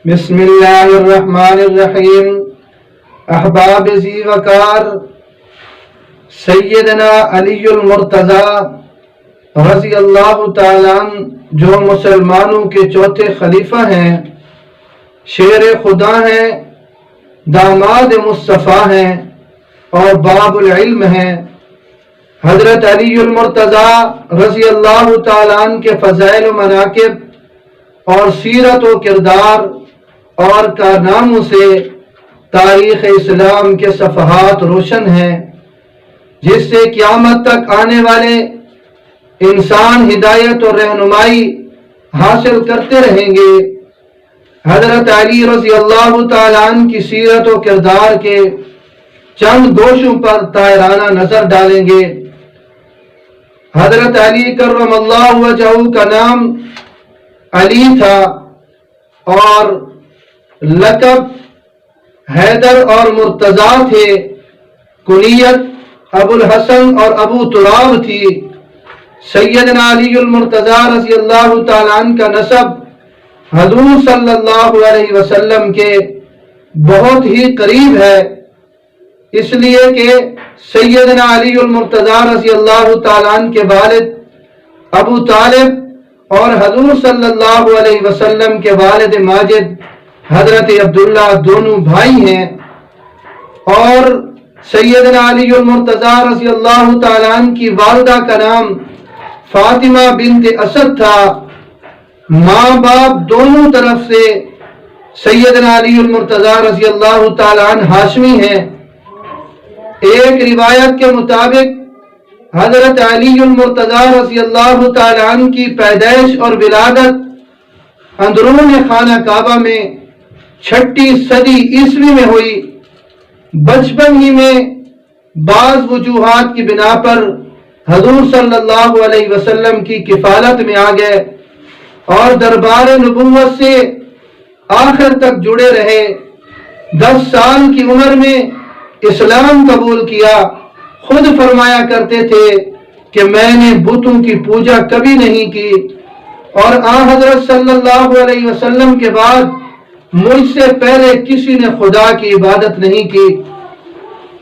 بسم اللہ الرحمن الرحیم۔ احباب ذی وقار سیدنا علی المرتضی رضی اللہ تعالیٰ عنہ جو مسلمانوں کے چوتھے خلیفہ ہیں، شیر خدا ہیں، داماد مصطفیٰ ہیں اور باب العلم ہیں، حضرت علی المرتضی رضی اللہ تعالیٰ عنہ کے فضائل و مناقب اور سیرت و کردار اور کارناموں سے تاریخ اسلام کے صفحات روشن ہیں، جس سے قیامت تک آنے والے انسان ہدایت اور رہنمائی حاصل کرتے رہیں گے۔ حضرت علی رضی اللہ تعالیٰ عنہ کی سیرت و کردار کے چند گوشوں پر طائرانہ نظر ڈالیں گے۔ حضرت علی کرم اللہ وجہہ کا نام علی تھا اور لقب حیدر اور مرتضیٰ تھے، کنیت ابو الحسن اور ابو تراب تھی۔ سیدنا علی المرتضیٰ رضی اللہ تعالیٰ عنہ کا نسب حضور صلی اللہ علیہ وسلم کے بہت ہی قریب ہے، اس لیے کہ سیدنا علی المرتضیٰ رضی اللہ تعالیٰ عنہ کے والد ابو طالب اور حضور صلی اللہ علیہ وسلم کے والد ماجد حضرت عبداللہ دونوں بھائی ہیں، اور سیدنا علی المرتضیٰ رضی اللہ تعالیٰ عنہ کی والدہ کا نام فاطمہ بنت اسد تھا۔ ماں باپ دونوں طرف سے سیدنا علی المرتضیٰ رضی اللہ تعالیٰ عنہ ہاشمی ہیں۔ ایک روایت کے مطابق حضرت علی المرتضیٰ رضی اللہ تعالیٰ عنہ کی پیدائش اور ولادت اندرون خانہ کعبہ میں 6 صدی عیسوی میں ہوئی۔ بچپن ہی میں بعض وجوہات کی بنا پر حضور صلی اللہ علیہ وسلم کی کفالت میں آ گئے اور دربار نبوت سے آخر تک جڑے رہے۔ 10 سال کی عمر میں اسلام قبول کیا۔ خود فرمایا کرتے تھے کہ میں نے بتوں کی پوجا کبھی نہیں کی، اور حضرت صلی اللہ علیہ وسلم کے بعد مجھ سے پہلے کسی نے خدا کی عبادت نہیں کی۔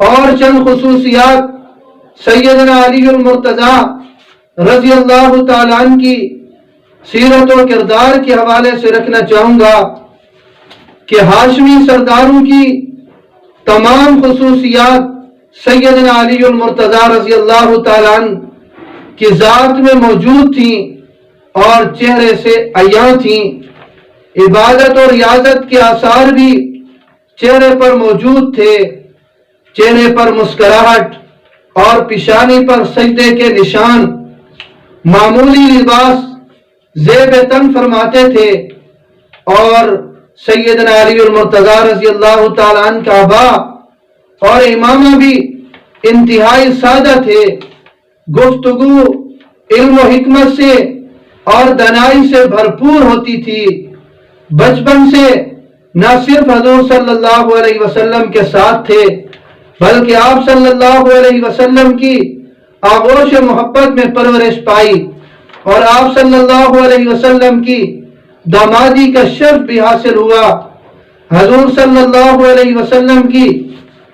اور چند خصوصیات سیدنا علی المرتضیٰ رضی اللہ تعالیٰ عنہ کی سیرت و کردار کے حوالے سے رکھنا چاہوں گا کہ ہاشمی سرداروں کی تمام خصوصیات سیدنا علی المرتضیٰ رضی اللہ تعالیٰ عنہ کی ذات میں موجود تھیں اور چہرے سے عیاں تھیں۔ عبادت اور ریاضت کے آثار بھی چہرے پر موجود تھے۔ چہرے پر مسکراہٹ اور پیشانی پر سجدے کے نشان، معمولی لباس زیب تن فرماتے تھے، اور سیدنا علی المرتضیٰ رضی اللہ تعالیٰ عنہ کا آبا اور امامہ بھی انتہائی سادہ تھے۔ گفتگو علم و حکمت سے اور دانائی سے بھرپور ہوتی تھی۔ بچپن سے نہ صرف حضور صلی اللہ علیہ وسلم کے ساتھ تھے، بلکہ آپ صلی اللہ علیہ وسلم کی آغوش محبت میں پرورش پائی، اور آپ صلی اللہ علیہ وسلم کی دامادی کا شرف بھی حاصل ہوا۔ حضور صلی اللہ علیہ وسلم کی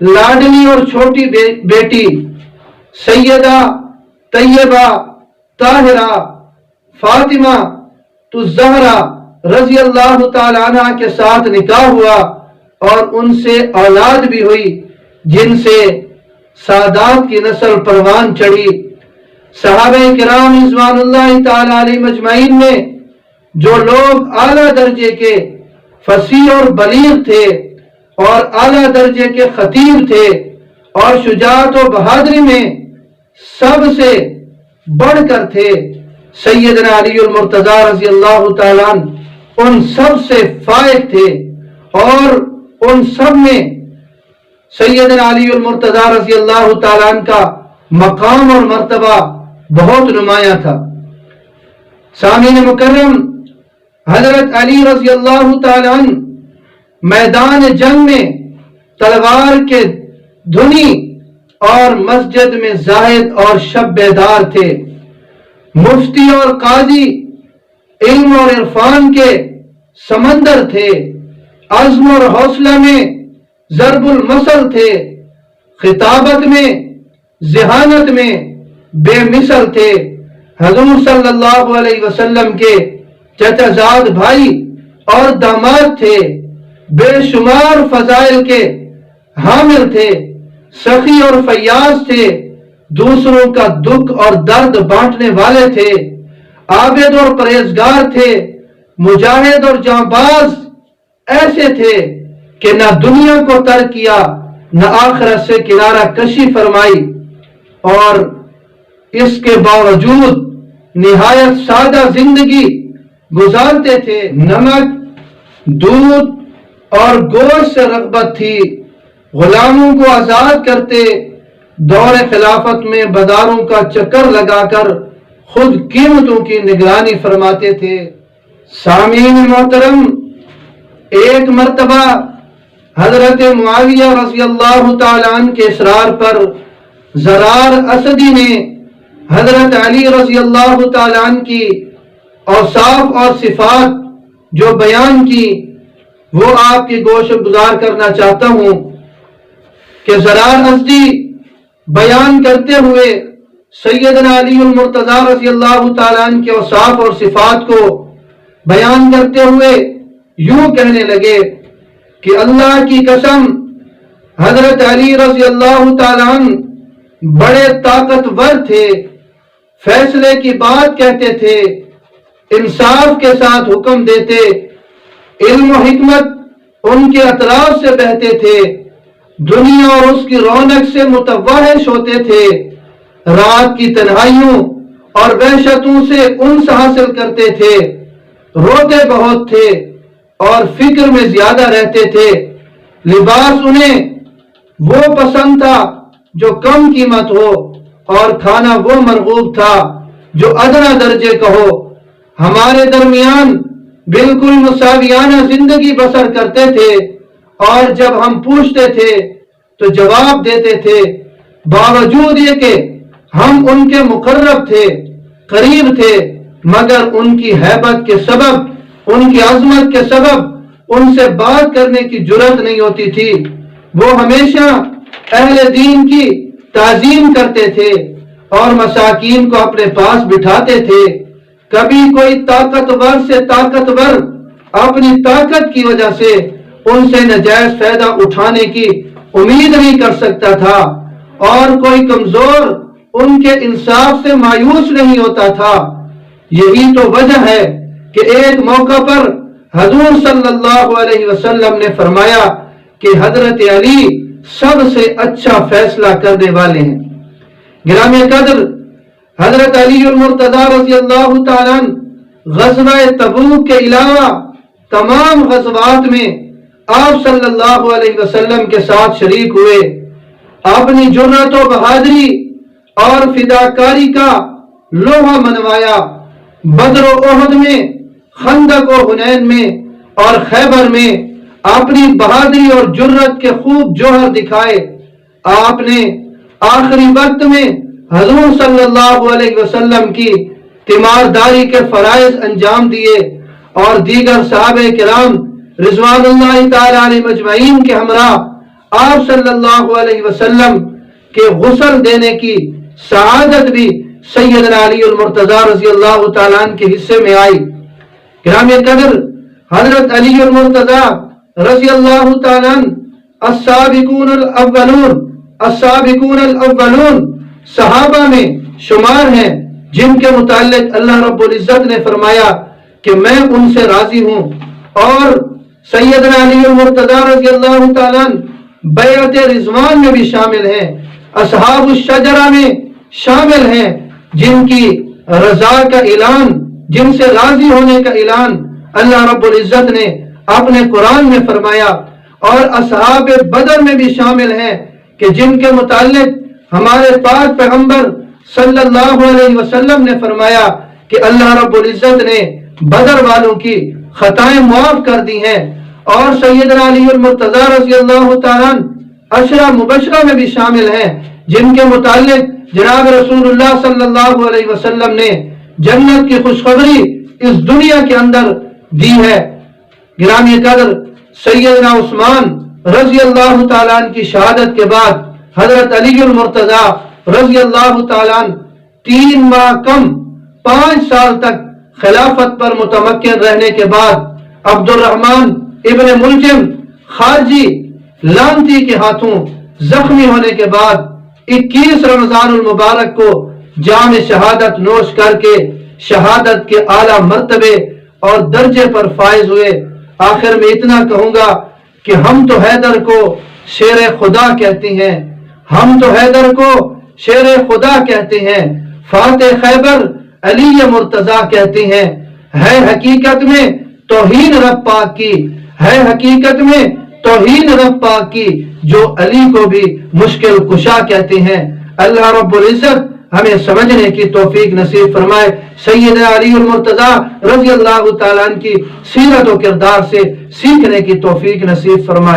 لاڈلی اور چھوٹی بیٹی سیدہ طیبہ طاہرہ فاطمہ الزہرا رضی اللہ تعالیٰ عنہ کے ساتھ نکاح ہوا، اور ان سے اولاد بھی ہوئی، جن سے سادات کی نسل پروان چڑھی۔ صحابہ کرام رضوان اللہ تعالیٰ علیہ مجمعین میں جو لوگ اعلیٰ درجے کے فصیح اور بلیغ تھے اور اعلیٰ درجے کے خطیب تھے اور شجاعت و بہادری میں سب سے بڑھ کر تھے، سیدنا علی المرتضیٰ رضی اللہ تعالیٰ عنہ ان سب سے فائق تھے، اور ان سب میں سیدنا علی المرتضیٰ رضی اللہ تعالیٰ عنہ کا مقام اور مرتبہ بہت نمایاں تھا۔ سامعین مکرم، حضرت علی رضی اللہ تعالیٰ عنہ میدان جنگ میں تلوار کے دھنی اور مسجد میں زاہد اور شب بیدار تھے۔ مفتی اور قاضی علم اور عرفان کے سمندر تھے۔ عزم اور حوصلہ میں ضرب المثل تھے، خطابت میں، ذہانت میں بے مثل تھے۔ حضور صلی اللہ علیہ وسلم کے چچا زاد بھائی اور داماد تھے، بے شمار فضائل کے حامل تھے، سخی اور فیاض تھے، دوسروں کا دکھ اور درد بانٹنے والے تھے، عابد اور پرہیزگار تھے، مجاہد اور جانباز ایسے تھے کہ نہ دنیا کو ترک کیا نہ آخرت سے کنارہ کشی فرمائی، اور اس کے باوجود نہایت سادہ زندگی گزارتے تھے۔ نمک، دودھ اور گوشت سے رغبت تھی، غلاموں کو آزاد کرتے، دور خلافت میں بازاروں کا چکر لگا کر خود قیمتوں کی نگرانی فرماتے تھے۔ سامعین محترم، ایک مرتبہ حضرت معاویہ رضی اللہ تعالیٰ عنہ کے اصرار پر زرار اسدی نے حضرت علی رضی اللہ تعالیٰ عنہ کی اوصاف اور صفات جو بیان کی وہ آپ کی گوش گزار کرنا چاہتا ہوں کہ زرار اسدی بیان کرتے ہوئے سیدنا علی المرتضیٰ رضی اللہ تعالیٰ عنہ کے اوصاف اور صفات کو بیان کرتے ہوئے یوں کہنے لگے کہ اللہ کی قسم حضرت علی رضی اللہ تعالیٰ عنہ بڑے طاقتور تھے، فیصلے کی بات کہتے تھے، انصاف کے ساتھ حکم دیتے، علم و حکمت ان کے اطراف سے بہتے تھے، دنیا اور اس کی رونق سے متوحش ہوتے تھے، رات کی تنہائیوں اور وحشتوں سے انس حاصل کرتے تھے، روتے بہت تھے اور فکر میں زیادہ رہتے تھے، لباس انہیں وہ پسند تھا جو کم قیمت ہو اور کھانا وہ مرغوب تھا جو ادنا درجے کا ہو، ہمارے درمیان بالکل مساویانہ زندگی بسر کرتے تھے، اور جب ہم پوچھتے تھے تو جواب دیتے تھے، باوجود یہ کہ ہم ان کے مقرب تھے، قریب تھے، مگر ان کی ہیبت کے سبب، ان کی عظمت کے سبب ان سے بات کرنے کی جرأت نہیں ہوتی تھی۔ وہ ہمیشہ اہل دین کی تعظیم کرتے تھے اور مساکین کو اپنے پاس بٹھاتے تھے، کبھی کوئی طاقتور سے طاقتور اپنی طاقت کی وجہ سے ان سے ناجائز فائدہ اٹھانے کی امید نہیں کر سکتا تھا، اور کوئی کمزور ان کے انصاف سے مایوس نہیں ہوتا تھا۔ یہی تو وجہ ہے کہ ایک موقع پر حضور صلی اللہ علیہ وسلم نے فرمایا کہ حضرت علی سب سے اچھا فیصلہ کرنے والے ہیں۔ گرامی قدر، حضرت علی المرتضیٰ رضی اللہ تعالیٰ عنہ غزوہ تبوک کے علاوہ تمام غزوات میں آپ صلی اللہ علیہ وسلم کے ساتھ شریک ہوئے، اپنی جرأت و بہادری اور فداکاری کا لوہا منوایا، بدر و احد میں، خندق و حنین میں اور خیبر میں اپنی بہادری اور جرأت کے خوب جوہر دکھائے۔ آپ نے آخری وقت میں حضور صلی اللہ علیہ وسلم کی تیمارداری کے فرائض انجام دیے، اور دیگر صحابہ کرام رضوان اللہ تعالی علیہ مجمعین کے ہمراہ آپ صلی اللہ علیہ وسلم کے غسل دینے کی سعادت بھی سیدنا علی المرتضیٰ رضی اللہ تعالیٰ عنہ کے حصے میں آئی۔ گرامی قدر، حضرت علی المرتضیٰ رضی اللہ تعالیٰ عنہ السابقون الاولون، السابقون الاولون صحابہ میں شمار ہیں جن کے متعلق اللہ رب العزت نے فرمایا کہ میں ان سے راضی ہوں، اور سیدنا علی المرتضیٰ رضی اللہ تعالیٰ عنہ بیعت رضوان میں بھی شامل ہیں، اصحاب الشجرہ میں شامل ہیں، جن کی رضا کا اعلان، جن سے راضی ہونے کا اعلان اللہ رب العزت نے اپنے قرآن میں فرمایا، اور اصحاب بدر میں بھی شامل ہیں کہ جن کے متعلق ہمارے پاک پیغمبر صلی اللہ علیہ وسلم نے فرمایا کہ اللہ رب العزت نے بدر والوں کی خطائیں معاف کر دی ہیں، اور سیدنا علی المرتضیٰ رضی اللہ تعالیٰ عشرہ مبشرہ میں بھی شامل ہیں جن کے متعلق جناب رسول اللہ صلی اللہ علیہ وسلم نے جنت کی خوشخبری اس دنیا کے اندر دی ہے۔ گرامی قدر، سیدنا عثمان رضی اللہ تعالیٰ عنہ کی شہادت کے بعد حضرت علی المرتضیٰ رضی اللہ تعالیٰ عنہ 3 ماہ کم 5 سال تک خلافت پر متمکن رہنے کے بعد عبد الرحمن ابن ملجم خارجی لانتی کے ہاتھوں زخمی ہونے کے بعد 21 رمضان المبارک کو جام شہادت نوش کر کے شہادت کے اعلیٰ مرتبے اور درجے پر فائز ہوئے۔ آخر میں اتنا کہوں گا کہ ہم تو حیدر کو شیر خدا کہتے ہیں، ہم تو حیدر کو شیر خدا کہتے ہیں، فاتح خیبر علی مرتضیٰ کہتے ہیں۔ ہے حقیقت میں توہین رب پاک کی، ہے حقیقت میں توہین رب پاک کی، جو علی کو بھی مشکل کشا کہتے ہیں۔ اللہ رب العزت ہمیں سمجھنے کی توفیق نصیب فرمائے، سیدنا علی المرتضیٰ رضی اللہ تعالیٰ عنہ کی سیرت و کردار سے سیکھنے کی توفیق نصیب فرمائے۔